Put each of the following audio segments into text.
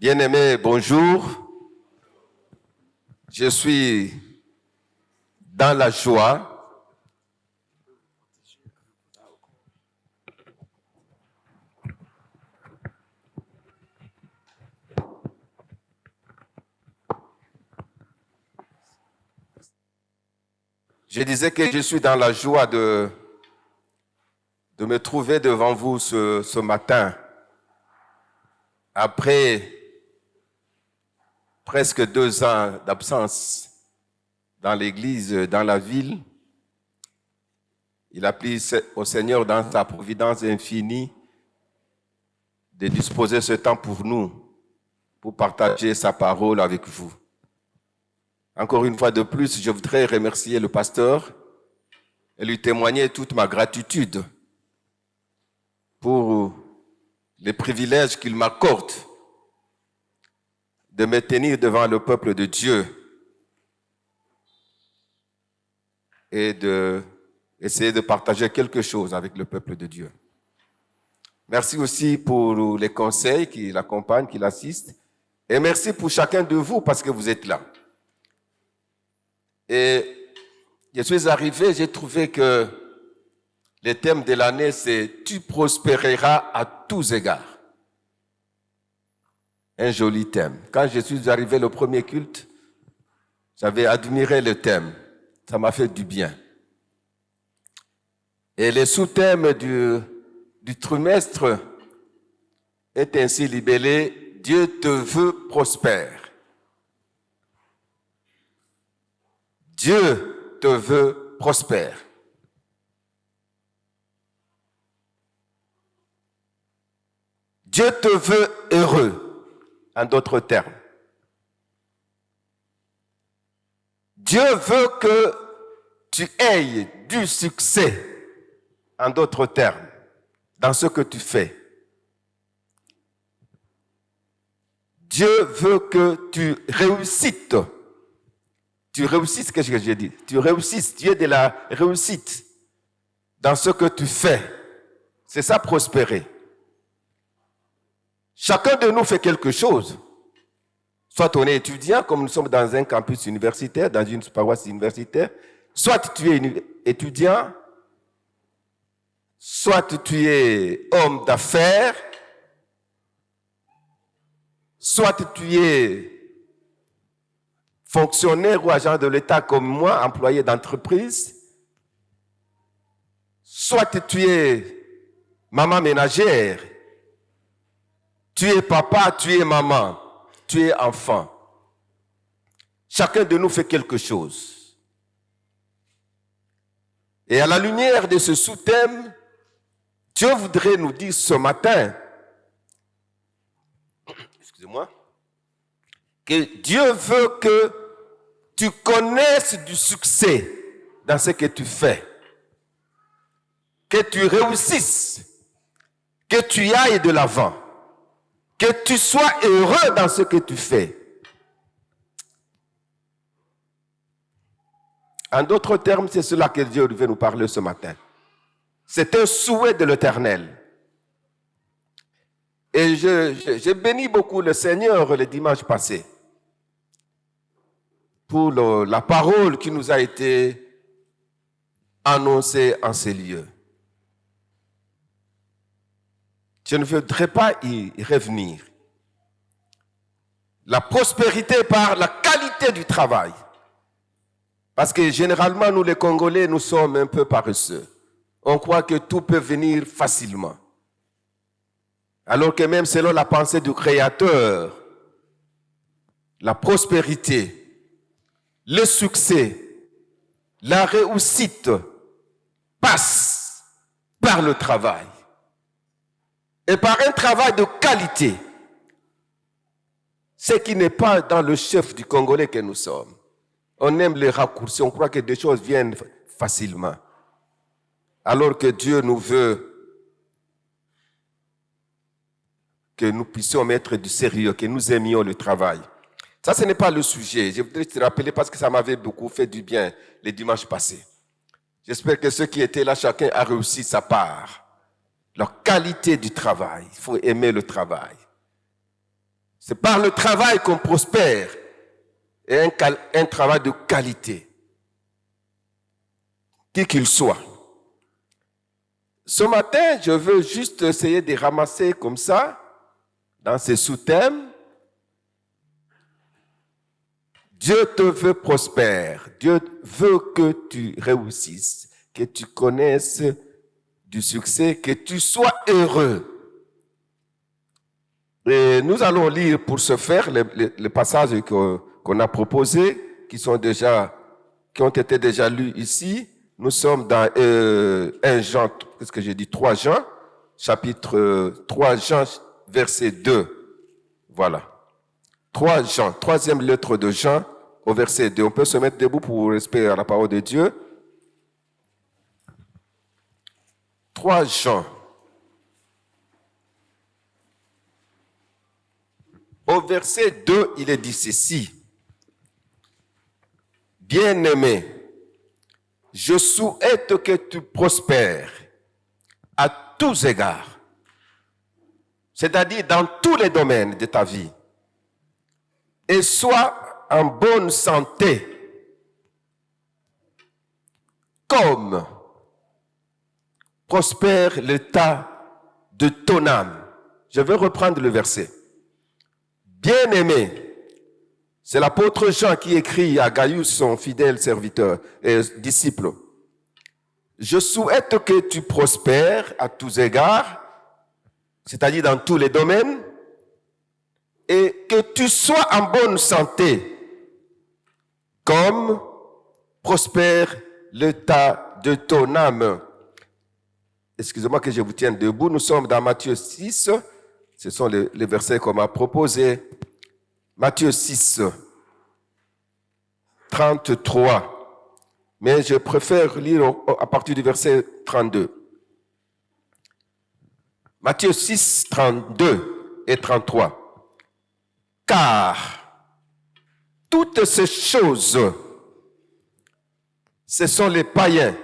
Bien-aimés, bonjour. Je suis dans la joie Je disais que je suis dans la joie de me trouver devant vous ce matin, après presque 2 ans d'absence dans l'église, dans la ville. Il a plu au Seigneur dans sa providence infinie de disposer ce temps pour nous, pour partager sa parole avec vous. Encore une fois de plus, je voudrais remercier le pasteur et lui témoigner toute ma gratitude pour les privilèges qu'il m'accorde de me tenir devant le peuple de Dieu et d'essayer de partager quelque chose avec le peuple de Dieu. Merci aussi pour les conseils qui l'accompagnent, qui l'assistent. Et merci pour chacun de vous parce que vous êtes là. Et je suis arrivé, j'ai trouvé que le thème de l'année, c'est « Tu prospéreras à tous égards ». Un joli thème. Quand je suis arrivé au premier culte, j'avais admiré le thème. Ça m'a fait du bien. Et le sous-thème du trimestre est ainsi libellé « Dieu te veut prospère ». Dieu te veut prospère. Dieu te veut heureux, en d'autres termes. Dieu veut que tu aies du succès, en d'autres termes, dans ce que tu fais. Dieu veut que tu réussisses. Tu réussisses, qu'est-ce que j'ai dit? Tu réussisses, tu es de la réussite dans ce que tu fais. C'est ça, prospérer. Chacun de nous fait quelque chose. Soit on est étudiant, comme nous sommes dans un campus universitaire, dans une paroisse universitaire, soit tu es étudiant, soit tu es homme d'affaires, soit tu es fonctionnaire ou agent de l'État comme moi, employé d'entreprise, soit tu es maman ménagère, tu es papa, tu es maman, tu es enfant. Chacun de nous fait quelque chose. Et à la lumière de ce sous-thème, Dieu voudrait nous dire ce matin, excusez-moi, que Dieu veut que tu connaisses du succès dans ce que tu fais, que tu réussisses, que tu ailles de l'avant, que tu sois heureux dans ce que tu fais. En d'autres termes, c'est cela que Dieu veut nous parler ce matin. C'est un souhait de l'Éternel. Et j'ai béni beaucoup le Seigneur le dimanche passé pour la parole qui nous a été annoncée en ces lieux. Je ne voudrais pas y revenir. La prospérité par la qualité du travail. Parce que généralement, nous les Congolais, nous sommes un peu paresseux. On croit que tout peut venir facilement. Alors que même selon la pensée du Créateur, la prospérité, le succès, la réussite passe par le travail. Et par un travail de qualité. Ce qui n'est pas dans le chef du Congolais que nous sommes. On aime les raccourcis, on croit que des choses viennent facilement. Alors que Dieu nous veut que nous puissions mettre du sérieux, que nous aimions le travail. Ça, ce n'est pas le sujet. Je voudrais te rappeler parce que ça m'avait beaucoup fait du bien les dimanches passés. J'espère que ceux qui étaient là, chacun a réussi sa part. La qualité du travail. Il faut aimer le travail. C'est par le travail qu'on prospère et un travail de qualité, qui qu'il soit. Ce matin, je veux juste essayer de ramasser comme ça, dans ces sous-thèmes. Dieu te veut prospère. Dieu veut que tu réussisses, que tu connaisses du succès, que tu sois heureux. Et nous allons lire pour ce faire les passages qu'on a proposés, qui ont été déjà lus ici. Nous sommes dans 1 Jean, qu'est-ce que j'ai dit, 3 Jean, chapitre 3 Jean, verset 2. Voilà. 3 Jean, troisième lettre de Jean, au verset 2. On peut se mettre debout pour respirer la parole de Dieu. 3 Jean. Au verset 2, il est dit ceci. Bien-aimé, je souhaite que tu prospères à tous égards, c'est-à-dire dans tous les domaines de ta vie, et sois en bonne santé, comme prospère l'état de ton âme. Je vais reprendre le verset. Bien-aimé, c'est l'apôtre Jean qui écrit à Gaius, son fidèle serviteur et disciple. Je souhaite que tu prospères à tous égards, c'est-à-dire dans tous les domaines, et que tu sois en bonne santé, comme prospère l'état de ton âme. Excusez-moi que je vous tienne debout. Nous sommes dans Matthieu 6. Ce sont les versets qu'on m'a proposés. Matthieu 6, 33. Mais je préfère lire à partir du verset 32. Matthieu 6, 32 et 33. Car toutes ces choses, ce sont les païens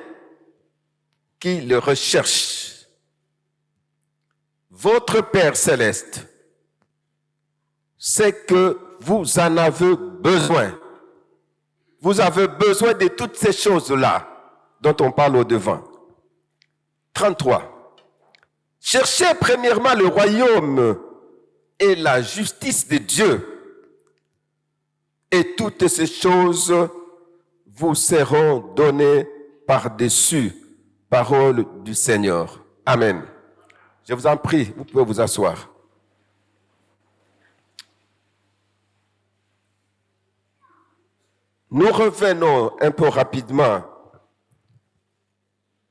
qui le recherchent. Votre Père céleste sait que vous en avez besoin. Vous avez besoin de toutes ces choses-là dont on parle au-devant. 33. Cherchez premièrement le royaume et la justice de Dieu, et toutes ces choses vous seront données par-dessus. Parole du Seigneur. Amen. Je vous en prie, vous pouvez vous asseoir. Nous revenons un peu rapidement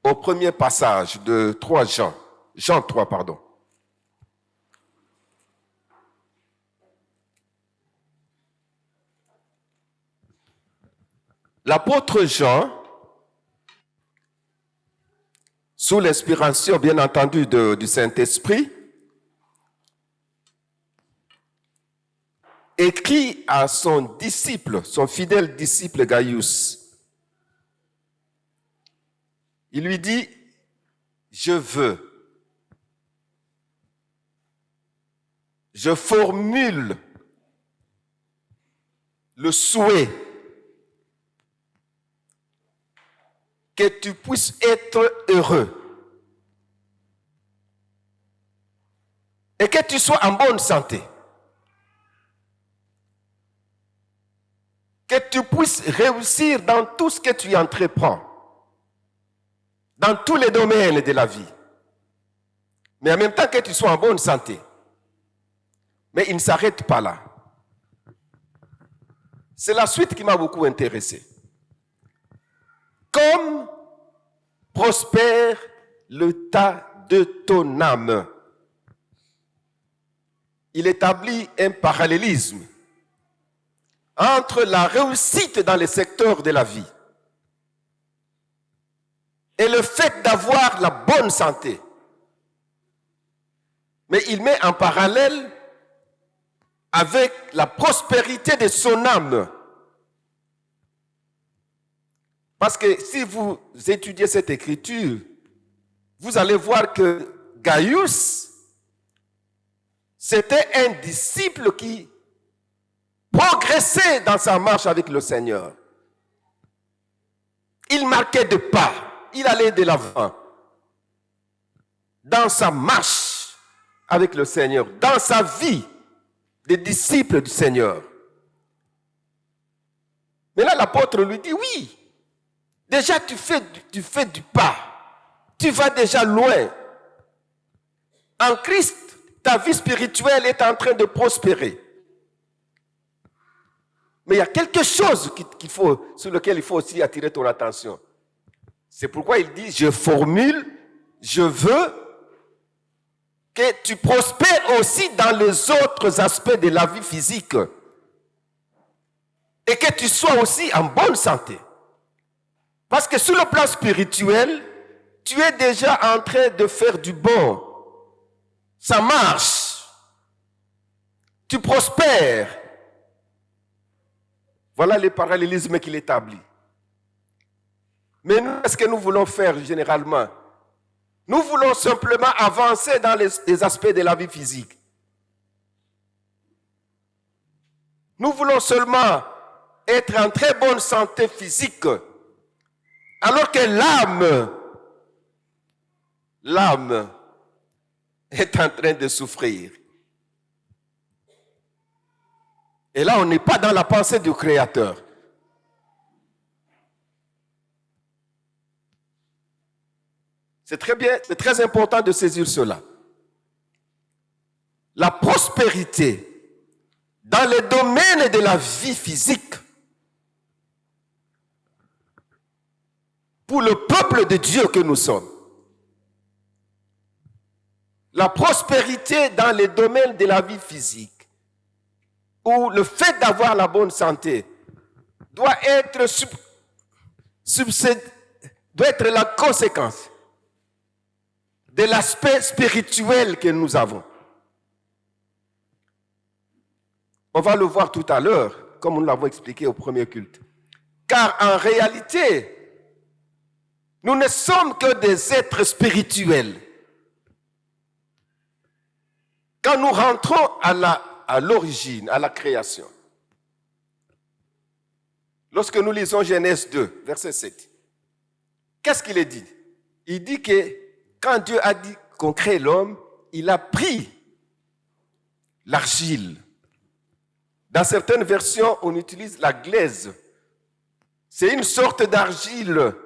au premier passage de 3 Jean. Jean 3, pardon. L'apôtre Jean, sous l'inspiration, bien entendu, du Saint-Esprit, écrit à son disciple, son fidèle disciple Gaius. Il lui dit, je formule le souhait que tu puisses être heureux et que tu sois en bonne santé. Que tu puisses réussir dans tout ce que tu entreprends, dans tous les domaines de la vie. Mais en même temps que tu sois en bonne santé. Mais il ne s'arrête pas là. C'est la suite qui m'a beaucoup intéressé. Comme prospère l'état de ton âme. Il établit un parallélisme entre la réussite dans les secteurs de la vie et le fait d'avoir la bonne santé. Mais il met en parallèle avec la prospérité de son âme. Parce que si vous étudiez cette écriture, vous allez voir que Gaius, C'était un disciple qui progressait dans sa marche avec le Seigneur. Il marquait de pas, il allait de l'avant dans sa marche avec le Seigneur, dans sa vie de disciple du Seigneur. Mais là, l'apôtre lui dit, oui, déjà tu fais du pas, tu vas déjà loin. En Christ, ta vie spirituelle est en train de prospérer. Mais il y a quelque chose sur lequel il faut aussi attirer ton attention. C'est pourquoi il dit, je veux que tu prospères aussi dans les autres aspects de la vie physique. Et que tu sois aussi en bonne santé. Parce que sur le plan spirituel, tu es déjà en train de faire du bon. Ça marche. Tu prospères. Voilà les parallélismes qu'il établit. Mais nous, qu'est-ce que nous voulons faire généralement? Nous voulons simplement avancer dans les aspects de la vie physique. Nous voulons seulement être en très bonne santé physique, alors que l'âme est en train de souffrir. Et là, on n'est pas dans la pensée du Créateur. C'est très bien, c'est très important de saisir cela. La prospérité dans les domaines de la vie physique pour le peuple de Dieu que nous sommes. La prospérité dans les domaines de la vie physique, où le fait d'avoir la bonne santé doit être la conséquence de l'aspect spirituel que nous avons. On va le voir tout à l'heure, comme nous l'avons expliqué au premier culte. Car en réalité, nous ne sommes que des êtres spirituels. Quand nous rentrons à l'origine, à la création, lorsque nous lisons Genèse 2, verset 7, qu'est-ce qu'il est dit? Il dit que quand Dieu a dit qu'on crée l'homme, il a pris l'argile. Dans certaines versions, on utilise la glaise. C'est une sorte d'argile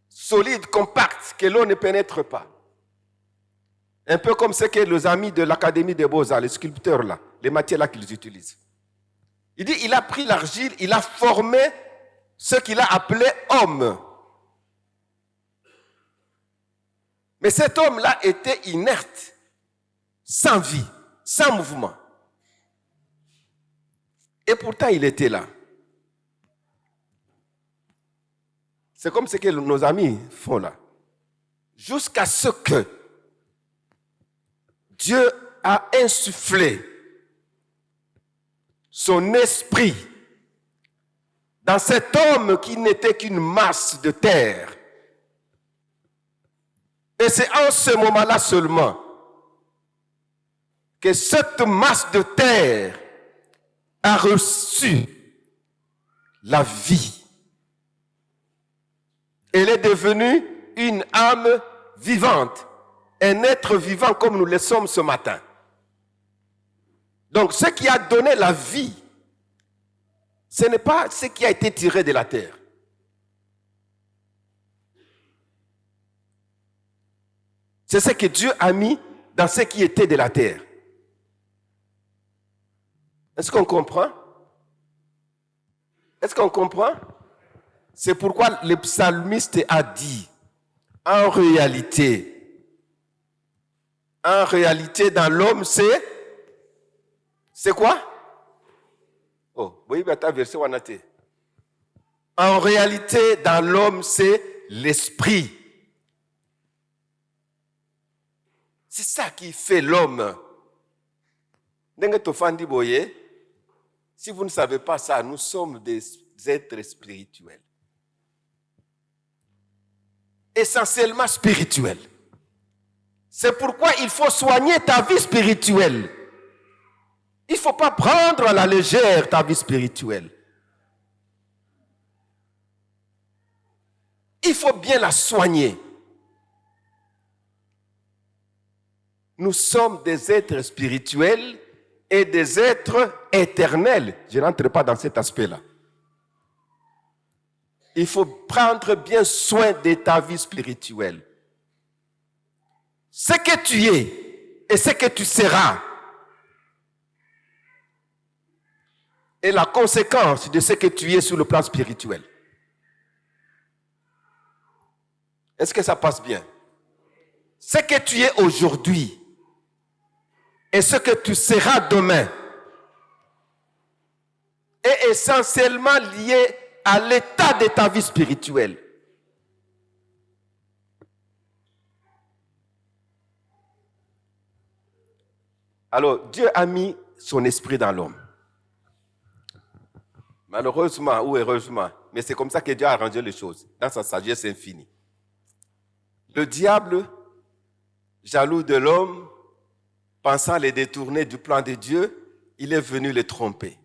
solide, compacte, que l'eau ne pénètre pas. Un peu comme ce que les amis de l'Académie des Beaux-Arts, les sculpteurs là, les matières là qu'ils utilisent. Il dit, il a pris l'argile, il a formé ce qu'il a appelé homme. Mais cet homme-là était inerte, sans vie, sans mouvement. Et pourtant, il était là. C'est comme ce que nos amis font là. Jusqu'à ce que Dieu a insufflé son esprit dans cet homme qui n'était qu'une masse de terre. Et c'est en ce moment-là seulement que cette masse de terre a reçu la vie. Elle est devenue une âme vivante, un être vivant comme nous le sommes ce matin. Donc ce qui a donné la vie, ce n'est pas ce qui a été tiré de la terre. C'est ce que Dieu a mis dans ce qui était de la terre. Est-ce qu'on comprend? Est-ce qu'on comprend? C'est pourquoi le psalmiste a dit, en réalité, dans l'homme, c'est quoi? Oh, oui, mais verset wanate. En réalité, dans l'homme, c'est l'esprit. C'est ça qui fait l'homme. Si vous ne savez pas ça, nous sommes des êtres spirituels. Essentiellement spirituels. C'est pourquoi il faut soigner ta vie spirituelle. Il ne faut pas prendre à la légère ta vie spirituelle. Il faut bien la soigner. Nous sommes des êtres spirituels et des êtres éternels. Je n'entre pas dans cet aspect-là. Il faut prendre bien soin de ta vie spirituelle. Ce que tu es et ce que tu seras est la conséquence de ce que tu es sur le plan spirituel. Est-ce que ça passe bien? Ce que tu es aujourd'hui et ce que tu seras demain est essentiellement lié à l'état de ta vie spirituelle. Alors, Dieu a mis son esprit dans l'homme. Malheureusement ou heureusement, mais c'est comme ça que Dieu a arrangé les choses, dans sa sagesse infinie. Le diable, jaloux de l'homme, pensant les détourner du plan de Dieu, il est venu les tromper.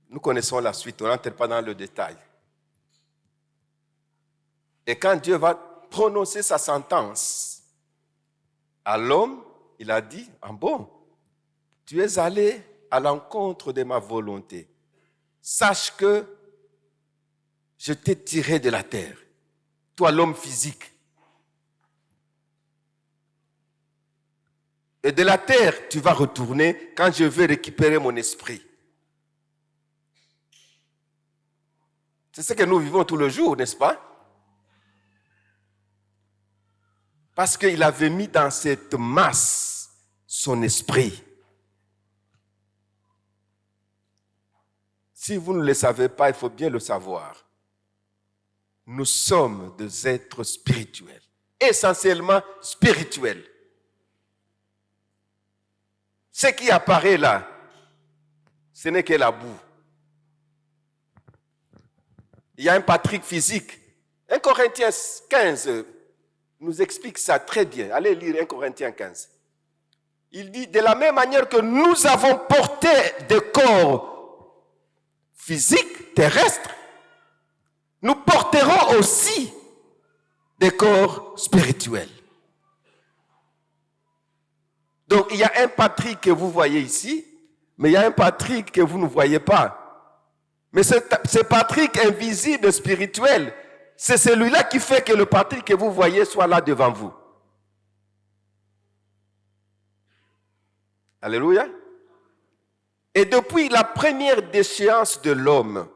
Nous connaissons la suite, on n'entre pas dans le détail. Et quand Dieu va prononcer sa sentence à l'homme, il a dit, ah bon, tu es allé à l'encontre de ma volonté. Sache que je t'ai tiré de la terre, toi l'homme physique. Et de la terre, tu vas retourner quand je vais récupérer mon esprit. C'est ce que nous vivons tous les jours, n'est-ce pas? Parce qu'il avait mis dans cette masse son esprit. Si vous ne le savez pas, il faut bien le savoir. Nous sommes des êtres spirituels, essentiellement spirituels. Ce qui apparaît là, ce n'est que la boue. Il y a un Patrick physique. 1 Corinthiens 15 nous explique ça très bien. Allez lire 1 Corinthiens 15. Il dit, de la même manière que nous avons porté des corps physiques, terrestres, nous porterons aussi des corps spirituels. Donc, il y a un Patrick que vous voyez ici, mais il y a un Patrick que vous ne voyez pas. Mais ce Patrick invisible, spirituel, c'est celui-là qui fait que le Patrick que vous voyez soit là devant vous. Alléluia. Et depuis la première déchéance de l'homme,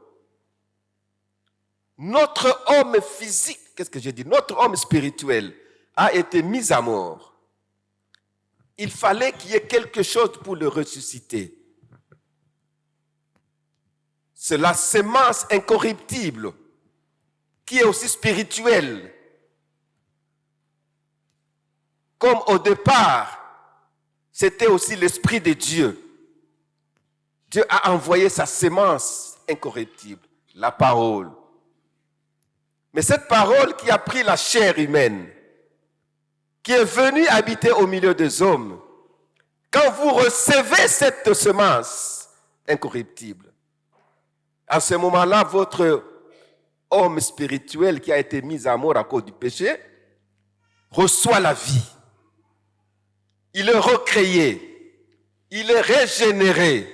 notre homme physique, qu'est-ce que j'ai dit? Notre homme spirituel a été mis à mort. Il fallait qu'il y ait quelque chose pour le ressusciter. C'est la sémence incorruptible qui est aussi spirituelle. Comme au départ, c'était aussi l'Esprit de Dieu. Dieu a envoyé sa sémence incorruptible, la parole. Mais cette parole qui a pris la chair humaine, qui est venue habiter au milieu des hommes, quand vous recevez cette semence incorruptible, à ce moment-là, votre homme spirituel qui a été mis à mort à cause du péché reçoit la vie. Il est recréé, il est régénéré.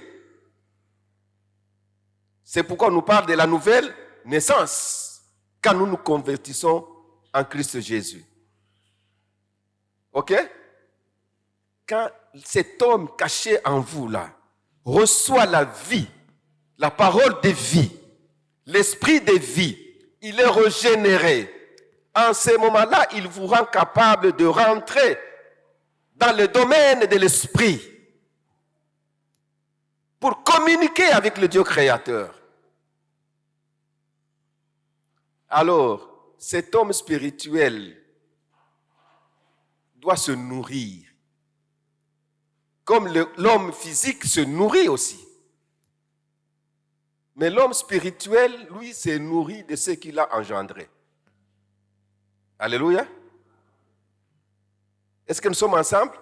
C'est pourquoi on nous parle de la nouvelle naissance quand nous nous convertissons en Christ Jésus. Ok? Quand cet homme caché en vous là reçoit la vie, la parole de vie, l'esprit de vie, il est régénéré. En ce moment-là, il vous rend capable de rentrer dans le domaine de l'esprit pour communiquer avec le Dieu créateur. Alors, cet homme spirituel doit se nourrir. Comme l'homme physique se nourrit aussi. Mais l'homme spirituel, lui, se nourrit de ce qu'il a engendré. Alléluia. Est-ce que nous sommes ensemble?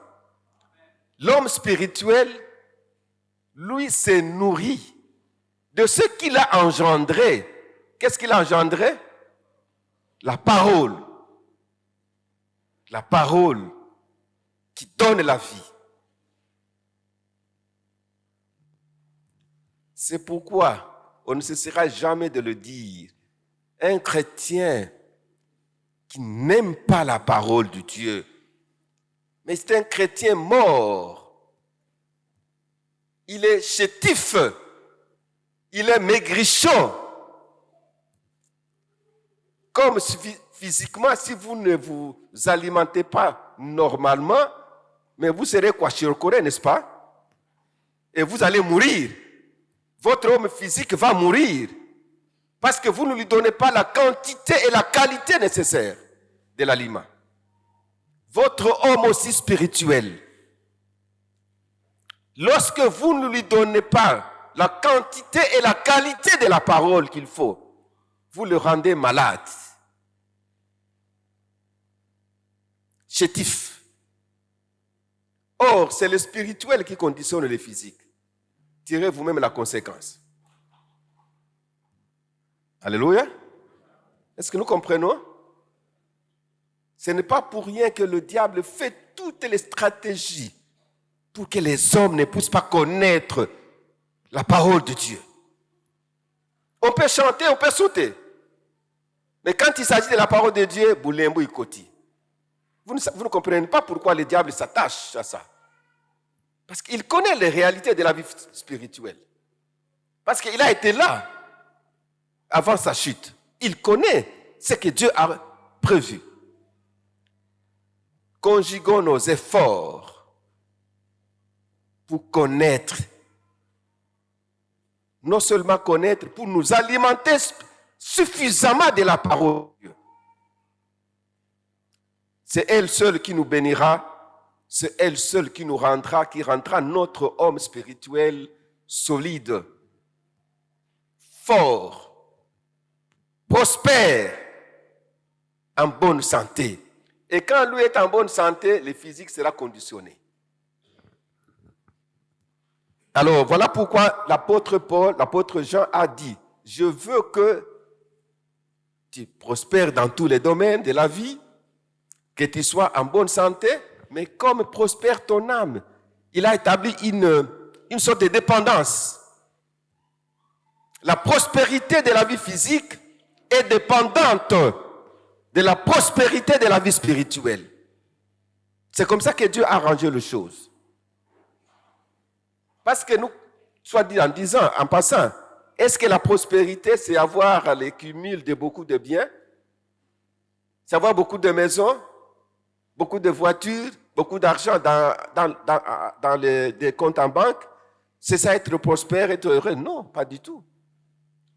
L'homme spirituel, lui, se nourrit de ce qu'il a engendré. Qu'est-ce qu'il a engendré? La parole. La parole qui donne la vie. C'est pourquoi on ne cessera jamais de le dire. Un chrétien qui n'aime pas la parole de Dieu, mais c'est un chrétien mort. Il est chétif. Il est maigrichon. Comme physiquement, si vous ne vous alimentez pas normalement, mais vous serez quoi, chircoré, n'est-ce pas? Et vous allez mourir. Votre homme physique va mourir parce que vous ne lui donnez pas la quantité et la qualité nécessaires de l'aliment. Votre homme aussi spirituel, lorsque vous ne lui donnez pas la quantité et la qualité de la parole qu'il faut, vous le rendez malade, chétif. Or, c'est le spirituel qui conditionne le physique. Tirez vous-même la conséquence. Alléluia. Est-ce que nous comprenons? Ce n'est pas pour rien que le diable fait toutes les stratégies pour que les hommes ne puissent pas connaître la parole de Dieu. On peut chanter, on peut sauter. Mais quand il s'agit de la parole de Dieu, Boulembo Ikoti. Vous ne comprenez pas pourquoi le diable s'attache à ça. Parce qu'il connaît les réalités de la vie spirituelle. Parce qu'il a été là avant sa chute. Il connaît ce que Dieu a prévu. Conjuguons nos efforts pour connaître. Non seulement connaître, pour nous alimenter suffisamment de la parole de Dieu. C'est elle seule qui nous bénira. C'est elle seule qui nous rendra, qui rendra notre homme spirituel solide, fort, prospère, en bonne santé. Et quand lui est en bonne santé, le physique sera conditionné. Alors, voilà pourquoi l'apôtre Paul, l'apôtre Jean a dit, je veux que tu prospères dans tous les domaines de la vie, que tu sois en bonne santé, mais comme prospère ton âme. Il a établi une sorte de dépendance. La prospérité de la vie physique est dépendante de la prospérité de la vie spirituelle. C'est comme ça que Dieu a arrangé les choses. Parce que nous, soit dit en disant, en passant, est-ce que la prospérité, c'est avoir le cumul de beaucoup de biens? C'est avoir beaucoup de maisons? Beaucoup de voitures, beaucoup d'argent dans des comptes en banque, c'est ça être prospère, être heureux? Non, pas du tout.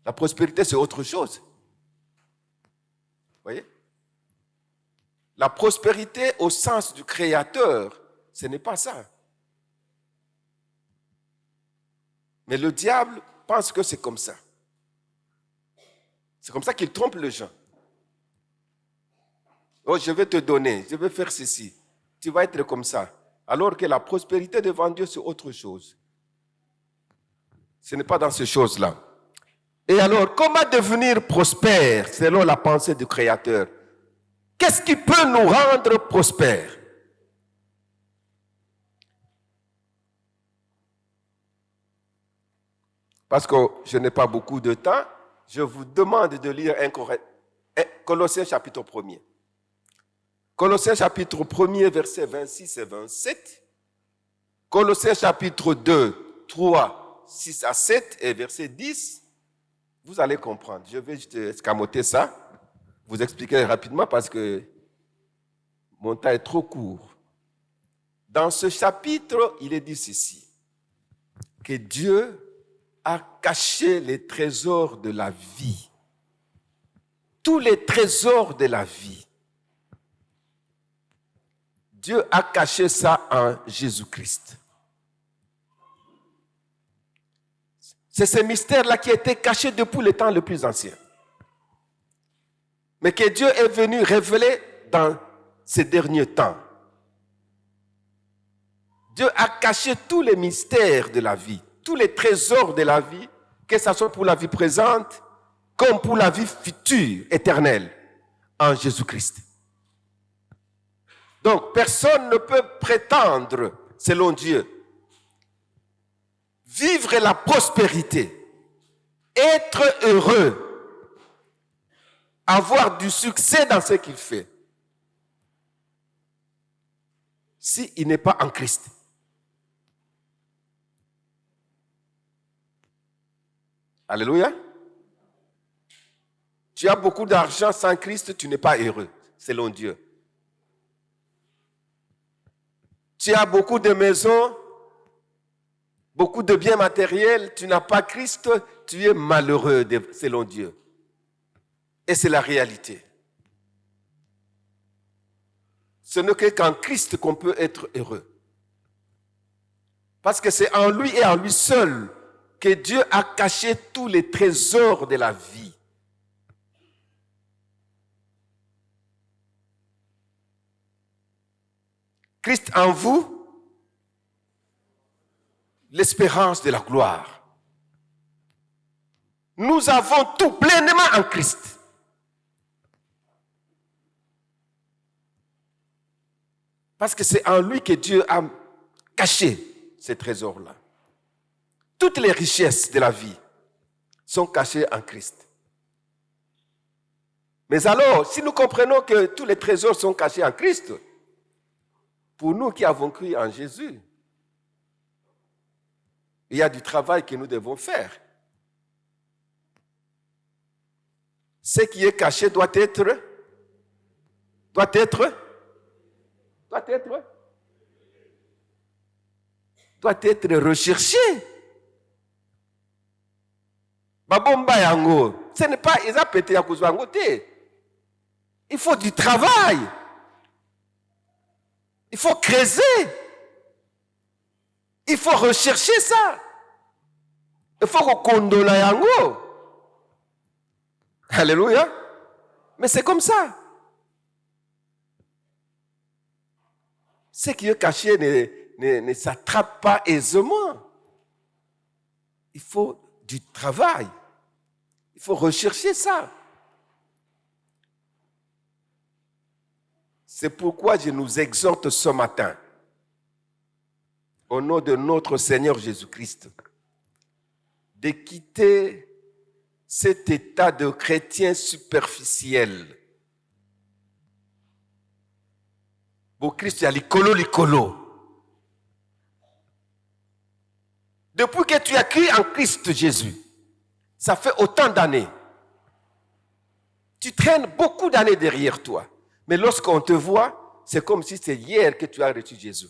La prospérité, c'est autre chose. Vous voyez? La prospérité au sens du Créateur, ce n'est pas ça. Mais le diable pense que c'est comme ça. C'est comme ça qu'il trompe les gens. Oh, je vais te donner, je vais faire ceci. Tu vas être comme ça. Alors que la prospérité devant Dieu, c'est autre chose. Ce n'est pas dans ces choses-là. Et alors, comment devenir prospère selon la pensée du Créateur? Qu'est-ce qui peut nous rendre prospères? Parce que je n'ai pas beaucoup de temps, je vous demande de lire Colossiens chapitre 1er. Colossiens chapitre 1er, versets 26 et 27. Colossiens chapitre 2, 3, 6 à 7 et verset 10. Vous allez comprendre. Je vais juste escamoter ça. Vous expliquer rapidement parce que mon temps est trop court. Dans ce chapitre, il est dit ceci. Que Dieu a caché les trésors de la vie. Tous les trésors de la vie. Dieu a caché ça en Jésus-Christ. C'est ce mystère-là qui a été caché depuis le temps le plus ancien. Mais que Dieu est venu révéler dans ces derniers temps. Dieu a caché tous les mystères de la vie, tous les trésors de la vie, que ce soit pour la vie présente, comme pour la vie future, éternelle, en Jésus-Christ. Donc, personne ne peut prétendre, selon Dieu, vivre la prospérité, être heureux, avoir du succès dans ce qu'il fait, s'il n'est pas en Christ. Alléluia. Tu as beaucoup d'argent sans Christ, tu n'es pas heureux, selon Dieu. Tu as beaucoup de maisons, beaucoup de biens matériels, tu n'as pas Christ, tu es malheureux, selon Dieu. Et c'est la réalité. Ce n'est que qu'en Christ qu'on peut être heureux. Parce que c'est en lui et en lui seul que Dieu a caché tous les trésors de la vie. Christ en vous, l'espérance de la gloire. Nous avons tout pleinement en Christ. Parce que c'est en lui que Dieu a caché ces trésors-là. Toutes les richesses de la vie sont cachées en Christ. Mais alors, si nous comprenons que tous les trésors sont cachés en Christ, pour nous qui avons cru en Jésus, il y a du travail que nous devons faire. Ce qui est caché doit être recherché. Babomba yango, ce n'est pas ils a pété à cause de il faut du travail. Il faut creuser. Il faut rechercher ça. Il faut qu'on condole yango. Alléluia. Mais c'est comme ça. Ce qui est caché ne s'attrape pas aisément. Il faut du travail. Il faut rechercher ça. C'est pourquoi je nous exhorte ce matin, au nom de notre Seigneur Jésus-Christ, de quitter cet état de chrétien superficiel. Pour Christ, il y a l'icolo. Depuis que tu as cru en Christ Jésus, ça fait autant d'années. Tu traînes beaucoup d'années derrière toi. Mais lorsqu'on te voit, c'est comme si c'est hier que tu as reçu Jésus.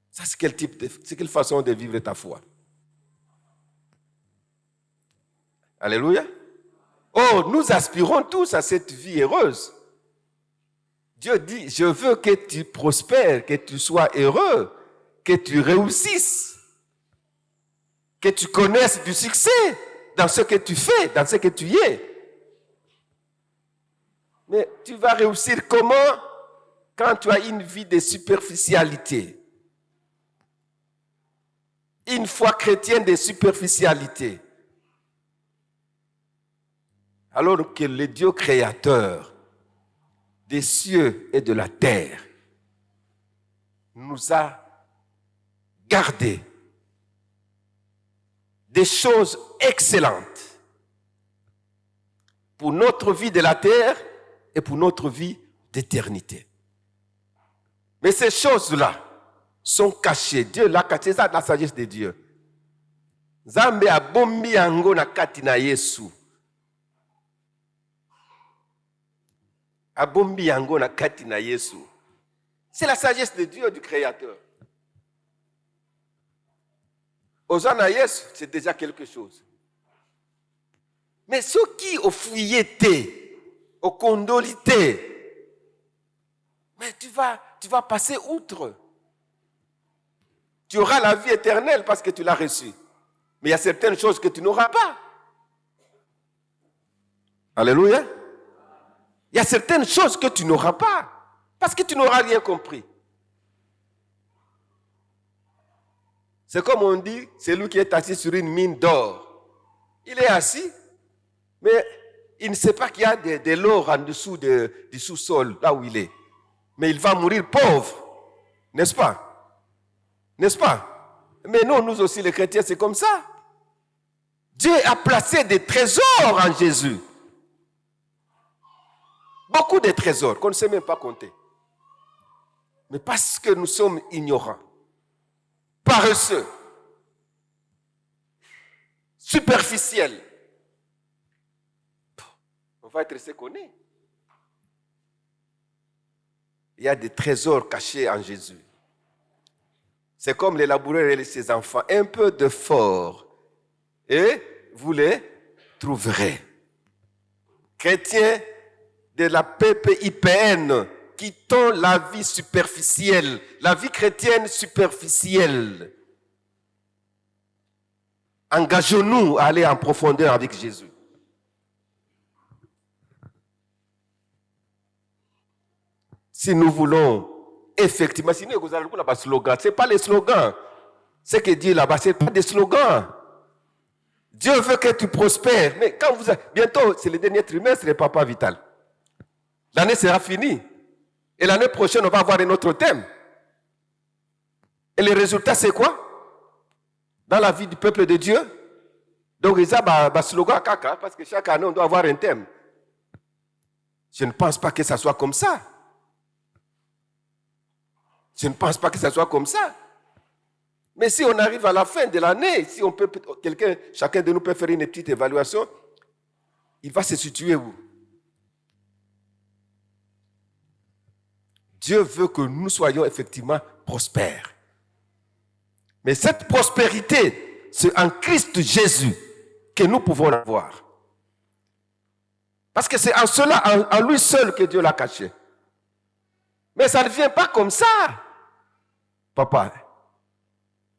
Ça, c'est quelle façon de vivre ta foi? Alléluia. Oh, nous aspirons tous à cette vie heureuse. Dieu dit, je veux que tu prospères, que tu sois heureux, que tu réussisses, que tu connaisses du succès dans ce que tu fais, dans ce que tu es. Mais tu vas réussir comment quand tu as une vie de superficialité? Une foi chrétienne de superficialité. Alors que le Dieu créateur des cieux et de la terre nous a gardé des choses excellentes pour notre vie de la terre et pour notre vie d'éternité. Mais ces choses-là sont cachées. Dieu l'a caché, ça la sagesse de Dieu. Nzambe abombi yango na kati na Yesu. Abombi yango na kati na Yesu. C'est la sagesse de Dieu, du Créateur. Osana Yesu, c'est déjà quelque chose. Mais ceux qui ont fouillé au condolité, mais tu vas passer outre. Tu auras la vie éternelle parce que tu l'as reçue. Mais il y a certaines choses que tu n'auras pas. Alléluia. Il y a certaines choses que tu n'auras pas. Parce que tu n'auras rien compris. C'est comme on dit, c'est lui qui est assis sur une mine d'or. Il est assis, mais il ne sait pas qu'il y a de l'or en dessous du sous-sol, là où il est. Mais il va mourir pauvre. N'est-ce pas? N'est-ce pas? Mais non, nous aussi les chrétiens, c'est comme ça. Dieu a placé des trésors en Jésus. Beaucoup de trésors qu'on ne sait même pas compter. Mais parce que nous sommes ignorants, paresseux, superficiels, on va être seconnés. Il y a des trésors cachés en Jésus. C'est comme les laboureurs et ses enfants. Un peu d'effort et vous les trouverez. Chrétiens de la PPIPN, quittons la vie superficielle, la vie chrétienne superficielle. Engageons-nous à aller en profondeur avec Jésus. Si nous voulons effectivement, sinon vous allez le slogan. Ce n'est pas les slogans. Ce que dit là-bas, ce n'est pas des slogans. Dieu veut que tu prospères. Mais quand bientôt, c'est le dernier trimestre de Papa Vital. L'année sera finie. Et l'année prochaine, on va avoir un autre thème. Et le résultat, c'est quoi? Dans la vie du peuple de Dieu. Donc, il y a un slogan à caca, parce que chaque année, on doit avoir un thème. Je ne pense pas que ça soit comme ça. Je ne pense pas que ça soit comme ça. Mais si on arrive à la fin de l'année, si on peut, chacun de nous peut faire une petite évaluation, il va se situer où? Dieu veut que nous soyons effectivement prospères. Mais cette prospérité, c'est en Christ Jésus que nous pouvons l'avoir. Parce que c'est en cela, en lui seul, que Dieu l'a caché. Mais ça ne vient pas comme ça. Papa,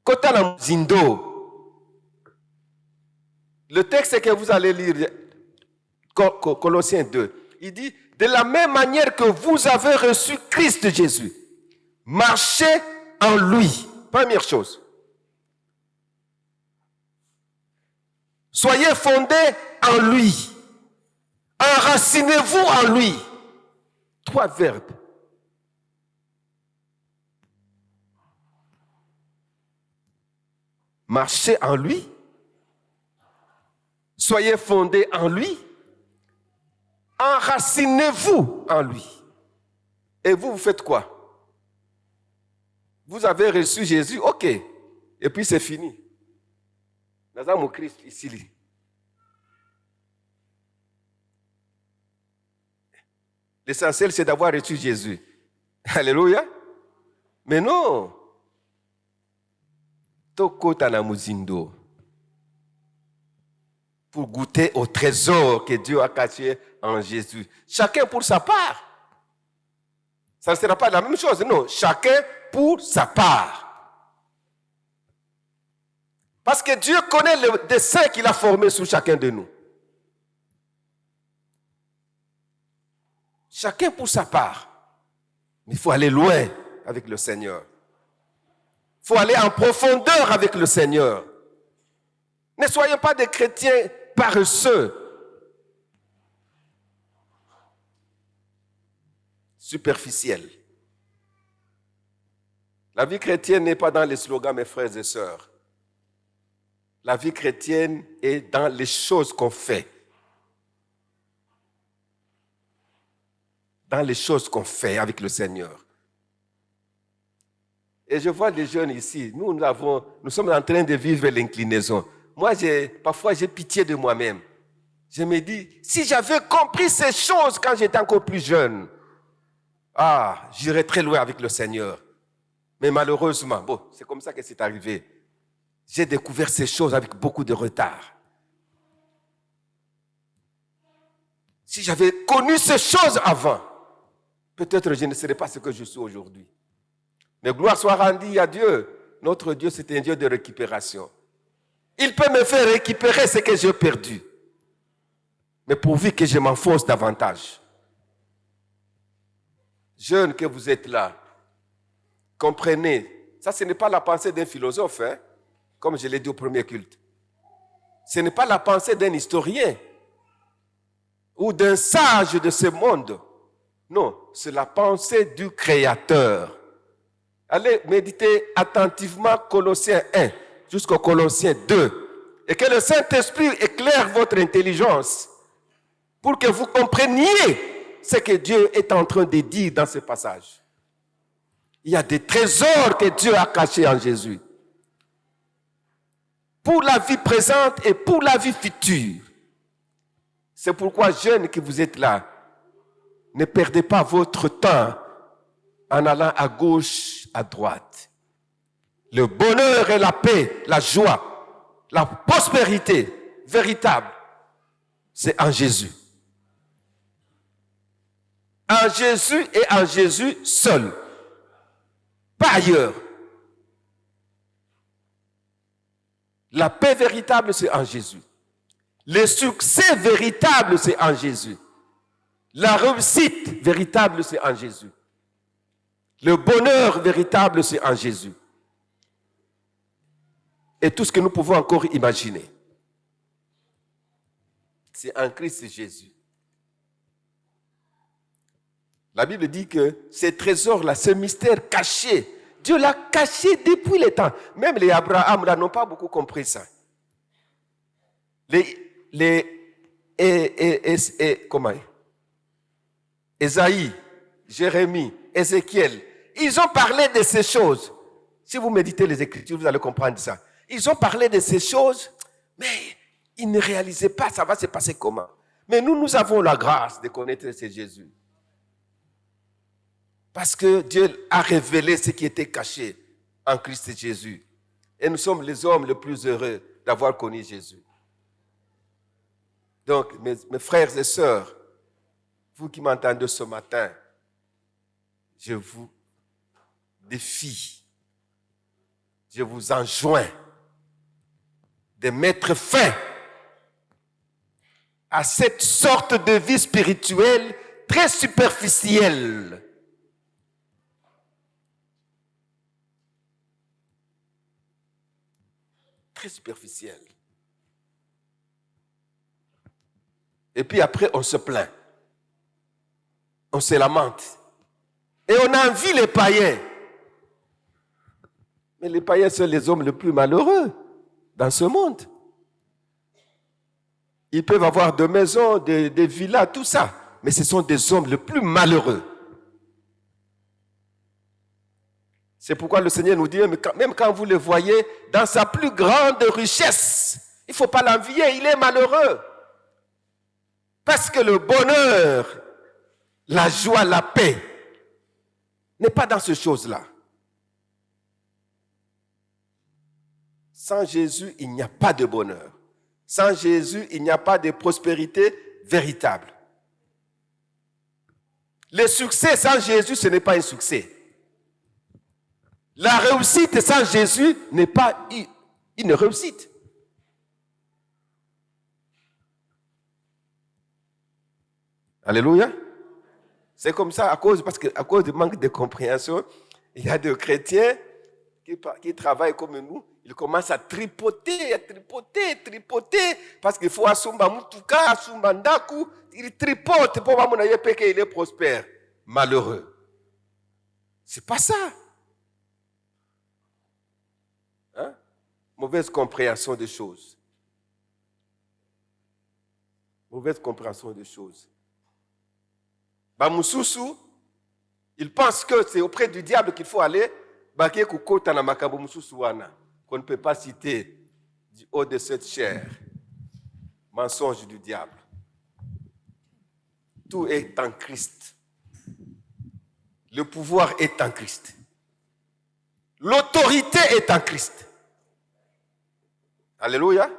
Kotana Zindo, le texte que vous allez lire, Colossiens 2, il dit, de la même manière que vous avez reçu Christ Jésus, marchez en lui. Première chose. Soyez fondés en lui. Enracinez-vous en lui. 3 verbes. Marchez en lui. Soyez fondés en lui. Enracinez-vous en lui. Et vous faites quoi? Vous avez reçu Jésus, ok. Et puis c'est fini. Nous avons Christ ici. L'essentiel, c'est d'avoir reçu Jésus. Alléluia. Mais non. Toko Tanamuzindo. Pour goûter au trésor que Dieu a caché en Jésus. Chacun pour sa part. Ça ne sera pas la même chose, non. Chacun pour sa part. Parce que Dieu connaît le dessein qu'il a formé sur chacun de nous. Chacun pour sa part. Mais il faut aller loin avec le Seigneur. Il faut aller en profondeur avec le Seigneur. Ne soyez pas des chrétiens paresseux. Superficiels. La vie chrétienne n'est pas dans les slogans, mes frères et sœurs. La vie chrétienne est dans les choses qu'on fait. Dans les choses qu'on fait avec le Seigneur. Et je vois des jeunes ici, nous sommes en train de vivre l'inclinaison. Moi, parfois, j'ai pitié de moi-même. Je me dis, si j'avais compris ces choses quand j'étais encore plus jeune, j'irais très loin avec le Seigneur. Mais malheureusement, c'est comme ça que c'est arrivé. J'ai découvert ces choses avec beaucoup de retard. Si j'avais connu ces choses avant, peut-être je ne serais pas ce que je suis aujourd'hui. Mais gloire soit rendue à Dieu. Notre Dieu, c'est un Dieu de récupération. Il peut me faire récupérer ce que j'ai perdu. Mais pourvu que je m'enfonce davantage. Jeunes que vous êtes là, comprenez, ça ce n'est pas la pensée d'un philosophe, hein, comme je l'ai dit au premier culte. Ce n'est pas la pensée d'un historien ou d'un sage de ce monde. Non, c'est la pensée du Créateur. Allez méditer attentivement Colossiens 1 jusqu'au Colossiens 2 et que le Saint-Esprit éclaire votre intelligence pour que vous compreniez ce que Dieu est en train de dire dans ce passage. Il y a des trésors que Dieu a cachés en Jésus. Pour la vie présente et pour la vie future. C'est pourquoi, jeunes qui vous êtes là, ne perdez pas votre temps en allant à gauche, à droite. Le bonheur et la paix, la joie, la prospérité véritable, c'est en Jésus. En Jésus et en Jésus seul. Pas ailleurs. La paix véritable, c'est en Jésus. Le succès véritable, c'est en Jésus. La réussite véritable, c'est en Jésus. Le bonheur véritable, c'est en Jésus. Et tout ce que nous pouvons encore imaginer, c'est en Christ Jésus. La Bible dit que ces trésors-là, ce mystère caché, Dieu l'a caché depuis le temps. Même les Abraham là n'ont pas beaucoup compris ça. Comment Ésaïe, Jérémie, Ézéchiel, ils ont parlé de ces choses. Si vous méditez les Écritures, vous allez comprendre ça. Ils ont parlé de ces choses, mais ils ne réalisaient pas ça va se passer comment. Mais nous avons la grâce de connaître ce Jésus. Parce que Dieu a révélé ce qui était caché en Christ Jésus. Et nous sommes les hommes les plus heureux d'avoir connu Jésus. Donc, mes frères et sœurs, vous qui m'entendez ce matin, je vous défie, je vous enjoins de mettre fin à cette sorte de vie spirituelle très superficielle. Très superficielle. Et puis après, on se plaint. On se lamente. Et on envie les païens. Mais les païens sont les hommes les plus malheureux dans ce monde. Ils peuvent avoir des maisons, des villas, tout ça. Mais ce sont des hommes les plus malheureux. C'est pourquoi le Seigneur nous dit, même quand vous le voyez dans sa plus grande richesse, il ne faut pas l'envier, il est malheureux. Parce que le bonheur, la joie, la paix, n'est pas dans ces choses-là. Sans Jésus, il n'y a pas de bonheur. Sans Jésus, il n'y a pas de prospérité véritable. Le succès sans Jésus, ce n'est pas un succès. La réussite sans Jésus n'est pas une réussite. Alléluia. C'est comme ça, parce qu'à cause du manque de compréhension, il y a des chrétiens qui travaillent comme nous, ils commencent à tripoter, parce qu'il faut assumba mutuka, assumba ndaku, ils tripotent pour qu'il est prospère. Malheureux. C'est pas ça. Hein? Mauvaise compréhension des choses. Mauvaise compréhension des choses. Bamususu, il pense que c'est auprès du diable qu'il faut aller, qu'on ne peut pas citer du haut de cette chair. Mensonge du diable. Tout est en Christ. Le pouvoir est en Christ. L'autorité est en Christ. Alléluia.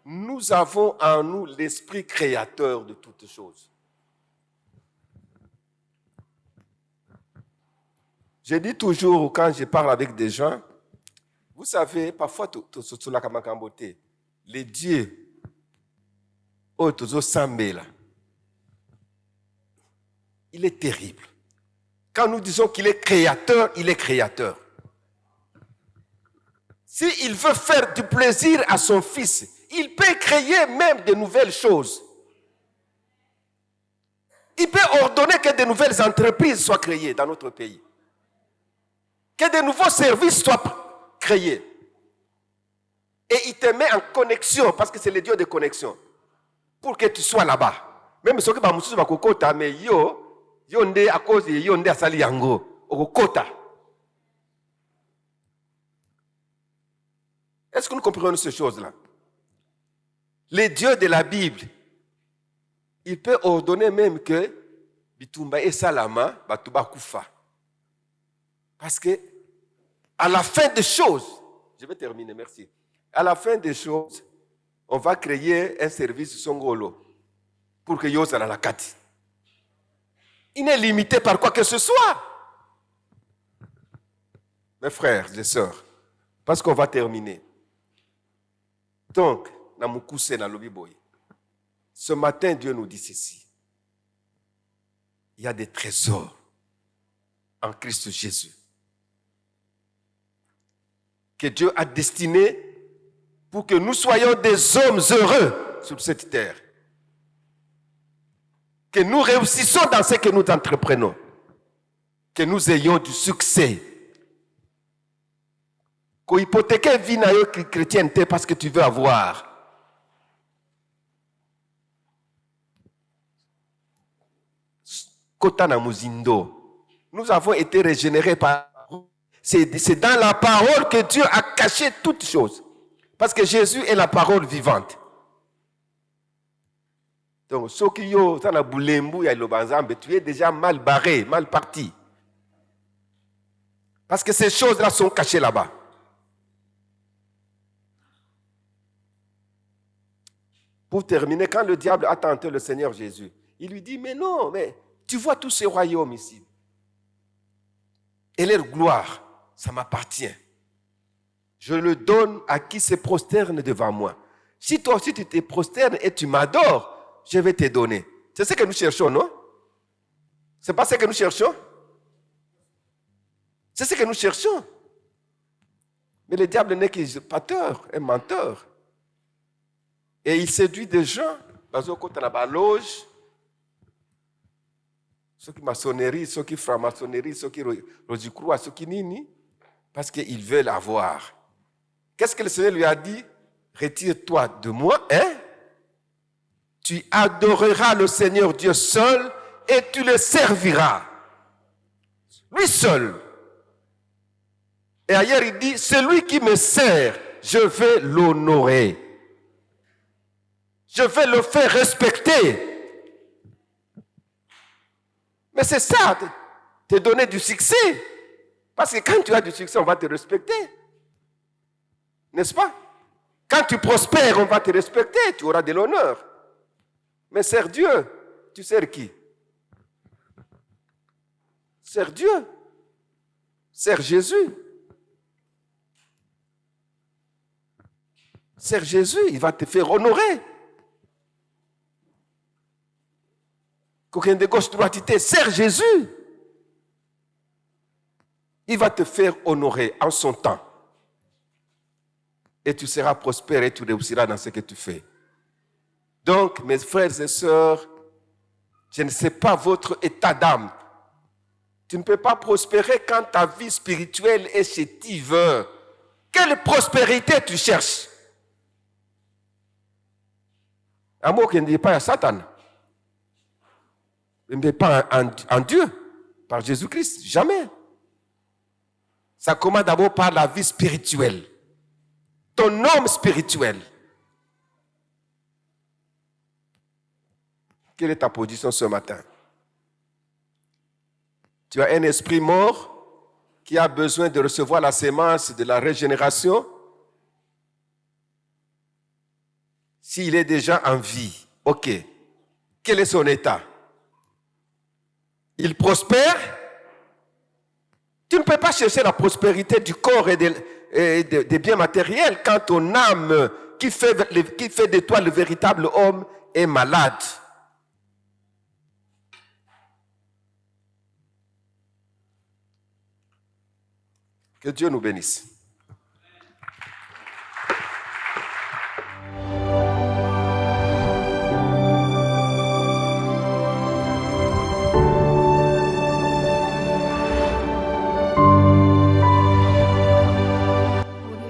Nous avons en nous l'esprit créateur de toutes choses. Je dis toujours, quand je parle avec des gens, vous savez, parfois, les dieux, il est terrible. Quand nous disons qu'il est créateur, il est créateur. S'il veut faire du plaisir à son fils, il peut créer même de nouvelles choses. Il peut ordonner que de nouvelles entreprises soient créées dans notre pays. Que de nouveaux services soient créés. Et il te met en connexion, parce que c'est le Dieu de connexion, pour que tu sois là-bas. Même si tu es kokota, mais yo nde à cause de yo nde asali yango, okota. Est-ce que nous comprenons ces choses-là? Le Dieu de la Bible, il peut ordonner même que bitumba et salama batuba kufa. Parce que à la fin des choses, je vais terminer, merci. À la fin des choses, on va créer un service songolo pour que yo la kati. Il n'est limité par quoi que ce soit. Mes frères et sœurs, parce qu'on va terminer. Donc, ce matin, Dieu nous dit ceci. Il y a des trésors en Christ Jésus que Dieu a destinés pour que nous soyons des hommes heureux sur cette terre. Que nous réussissons dans ce que nous entreprenons. Que nous ayons du succès. Qu'on hypothèque vie na yo chrétienté parce que tu veux avoir. Kotana Muzindo. Nous avons été régénérés par... C'est dans la parole que Dieu a caché toutes choses. Parce que Jésus est la parole vivante. Donc, ceux qui ont dans boulembu et le banzambe, tu es déjà mal barré, mal parti. Parce que ces choses-là sont cachées là-bas. Pour terminer, quand le diable a tenté le Seigneur Jésus, il lui dit, mais non, mais tu vois tous ces royaumes ici. Et leur gloire, ça m'appartient. Je le donne à qui se prosterne devant moi. Si toi aussi tu te prosternes et tu m'adores, je vais te donner. C'est ce que nous cherchons, non? C'est pas ce que nous cherchons? C'est ce que nous cherchons. Mais le diable n'est qu'usurpateur, un menteur. Et il séduit des gens, dans la loge, ceux qui maçonnerie, ceux qui franc-maçonnerie, ceux qui rosicroix, ceux qui nini, parce qu'ils veulent avoir. Qu'est-ce que le Seigneur lui a dit? Retire-toi de moi, hein? Tu adoreras le Seigneur Dieu seul et tu le serviras. Lui seul. Et ailleurs il dit, celui qui me sert, je vais l'honorer. Je vais le faire respecter. Mais c'est ça, te donner du succès. Parce que quand tu as du succès, on va te respecter. N'est-ce pas? Quand tu prospères, on va te respecter, tu auras de l'honneur. Mais sers Dieu, tu sers qui? Sers Dieu. Sers Jésus. Sers Jésus, il va te faire honorer. Qu'aucun de gauche droitité, sers Jésus. Il va te faire honorer en son temps. Et tu seras prospère et tu réussiras dans ce que tu fais. Donc, mes frères et sœurs, je ne sais pas votre état d'âme. Tu ne peux pas prospérer quand ta vie spirituelle est chétive. Quelle prospérité tu cherches? Un mot qui ne dit pas à Satan. Mais pas en Dieu, par Jésus-Christ, jamais. Ça commence d'abord par la vie spirituelle. Ton homme spirituel. Quelle est ta position ce matin? Tu as un esprit mort qui a besoin de recevoir la sémence de la régénération. S'il est déjà en vie, ok. Quel est son état? Il prospère. Tu ne peux pas chercher la prospérité du corps et des biens matériels quand ton âme qui fait de toi le véritable homme est malade. Que Dieu nous bénisse.